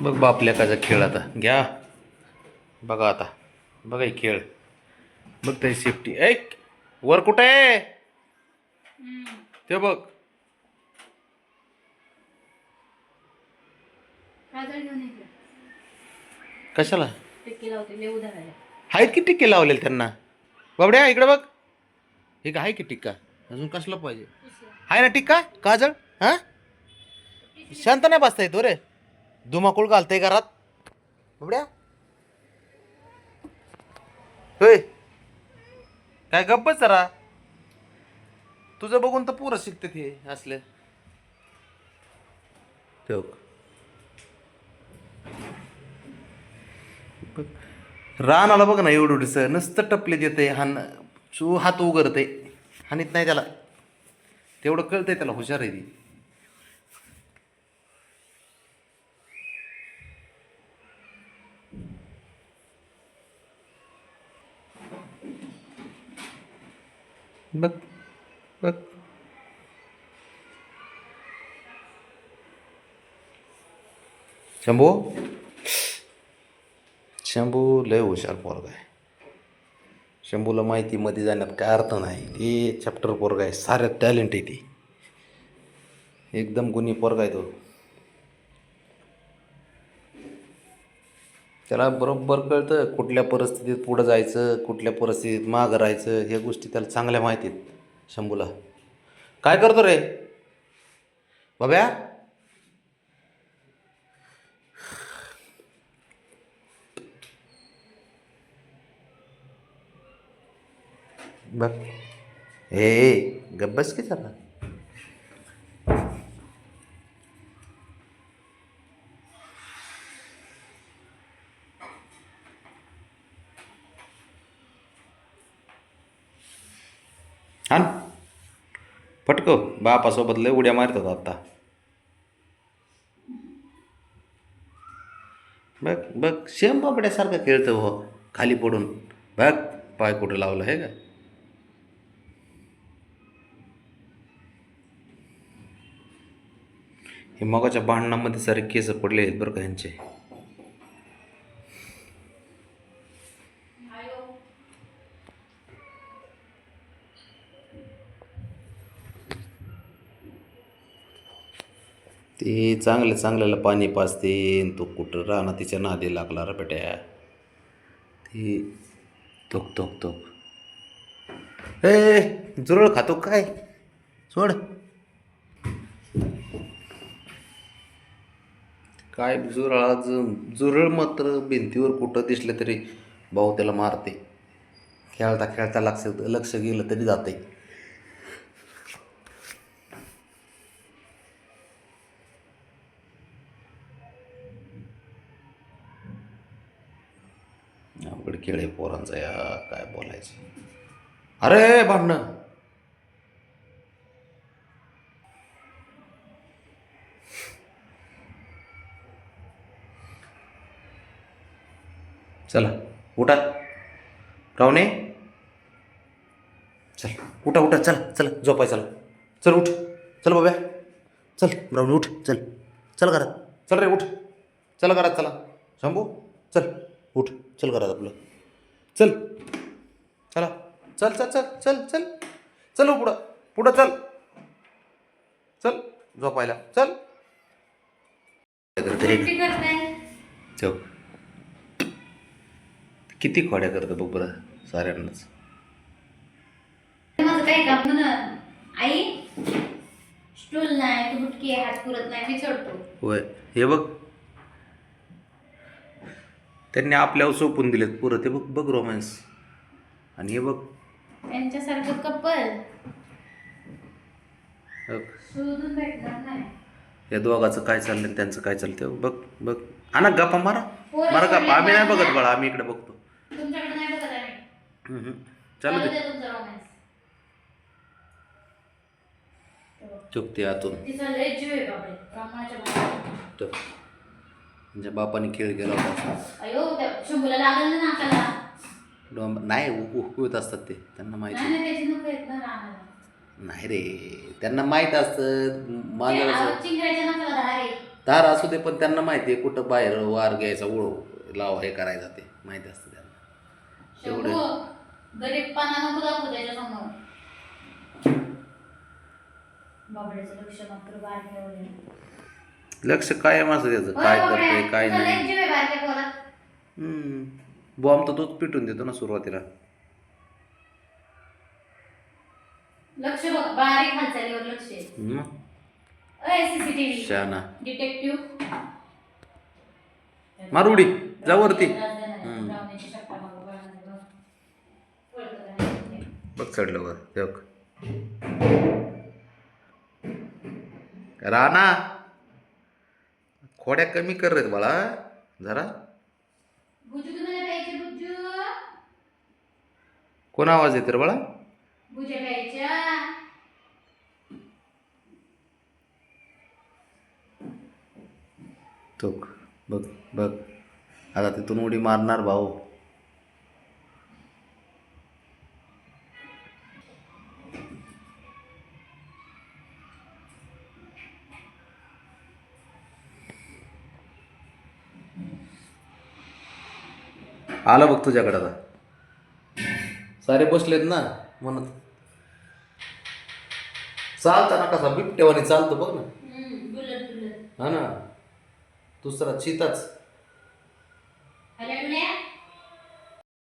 बघ बापल्या काचा खेळ आता घ्या. बघा आता बघा हे खेळ. बघ त्याची सेफ्टी. ऐक वर कुठे आहे ते बघ. कशाला आहेत की टिक्के लावलेले त्यांना. बाबड्या इकडे बघ. हे आहे की टिक्का. अजून कसला पाहिजे. आहे ना टिक्का काजळ. हा शांत नाही बसता येतो रे. धुमाकूळ घालतंय घरात. बाबड्या होय काय गप्पच जरा. तुझं बघून तर पुरं शिकते ते असले. ठेव रानाला बघ ना एवढं नुसतं टपले देते हान. हात उगरते हानीत नाही त्याला. तेवढं कळतंय त्याला. हुशार आहे ती. बघ बघ शंभू. शंभू लय हुशार पोरगा आहे. शंभूला माहिती मध्ये जाण्यात काय अर्थ नाही. ती चॅप्टर पोरगा आहे. साऱ्यात टॅलेंट आहे ती. एकदम गुणी पोरगा आहे तो. त्याला बरोबर कळतं कुठल्या परिस्थितीत पुढं जायचं, कुठल्या परिस्थितीत मागं राहायचं. ह्या गोष्टी त्याला चांगल्या माहिती आहेत शंभूला. काय करतो रे बाब्या. बघ ए गब्बस की जरा. हा पटको बापासोबत लय उड्या मारत होता आत्ता. बघ बघ शेम बाबड्यासारखं खेळतं हो खाली पडून. बघ पाय कुठं लावलं हे का. हे मगाच्या भांडणामध्ये सारे केस पडले आहेत बरं का ह्यांचे. ते चांगल्याला पाणी पाजते. तो कुठं राहणार तिच्या नादी लागला रे बेट्या. ते तोक तोक तोक ए जुरळ खातो काय. सोड. काय जुरळ मात्र भिंतीवर कुठं दिसलं तरी भाऊ त्याला मारते. खेळता खेळता लक्ष गेलं तरी जाते. अवघड खेळ आहे पोरांचा या. काय बोलायचं. अरे भांडणं. चला उठा रावणे. चल उठा उठा चल चल झोपाय चला. चल उठ. चल बाब्या. चल रावणे उठ. चल चल घरात. चल रे उठ. चल घरात चला. शंभू चल उठ. चल घरात आपलं. चल चला. चल चल चल चल चल चल हो पुढं. पुढं चल. चल झोपायला चल. ठेव. किती खोड्या करतं बघ बरं साऱ्यांनाच. माझं काय काम ना आई. स्टूल नाही तू बुटकी हात पुरत नाही मी चढतो. होय हे बघ त्यांनी आपल्यावर सोपून दिलेत पुरं. ते बघ बघ रोमॅन्स. आणि हे बघ त्यांच्यासारखं कपल बघ. शोधून भेटणार नाही. या दोघाचं काय चाललंय आणि त्यांचं काय चाललंय बघ बघ. आणा गप्पा मारा. मारा गप्पा. आम्ही नाही बघत बाळा. आम्ही इकडे बघतो. तुमच्याकडे नाही बघत आम्ही. चालू चालू दे. दे तुमचा रोमॅन्स. चुकते आतून. तिचा लय जीव आहे बाबा रामाच्या बाबा. म्हणजे बापाने खेळ केला होता. अयो त्या शंभूला लागल ना नाकाला. नाही उकळत असतात ते. त्यांना माहिती. नाही नाही त्याची नको येत ना रामाला. नाही रे त्यांना माहीत असतं. माझं चिंगराच्या नाकाला धार आहे. दार असू दे, पण त्यांना माहिती आहे कुठं बाहेर वार घ्यायचा, लाव हे करायचं ते माहिती असतं त्यांना. शंभू गरीबपणा नको दाखवू त्याच्या समोर. बाबड्याचं लक्ष मात्र बारक्यावर आहे. लक्ष कायम असतं त्याचं, काय करतंय काय तुझा नाही. लय जीव आहे बारक्या पोरात. बॉम्ब तर तोच पिटून देतो ना सुरुवातीला. लक्ष बघ, बारीक हालचालीवर लक्ष आहे. सीसीटीव्ही शाना डिटेक्टिव्ह मार उडी, जा वरती. बघ चढलं वर, हे बघ. राणा खोड्या कमी कर रे बाळा जरा. बुजू तुम्हाला प्यायचे बुजू. कोण आवाज येते रे बाळा? बुजा प्यायच्या. तो बघ बघ, आता तिथून उडी मारणार भाऊ. आला बघ तुझ्याकडे आता. सारे बसलेत ना म्हणत. चालता ना कसा बिबटेवानी चालतो बघ ना. Bullet bullet. हा ना, दुसरा चिताच.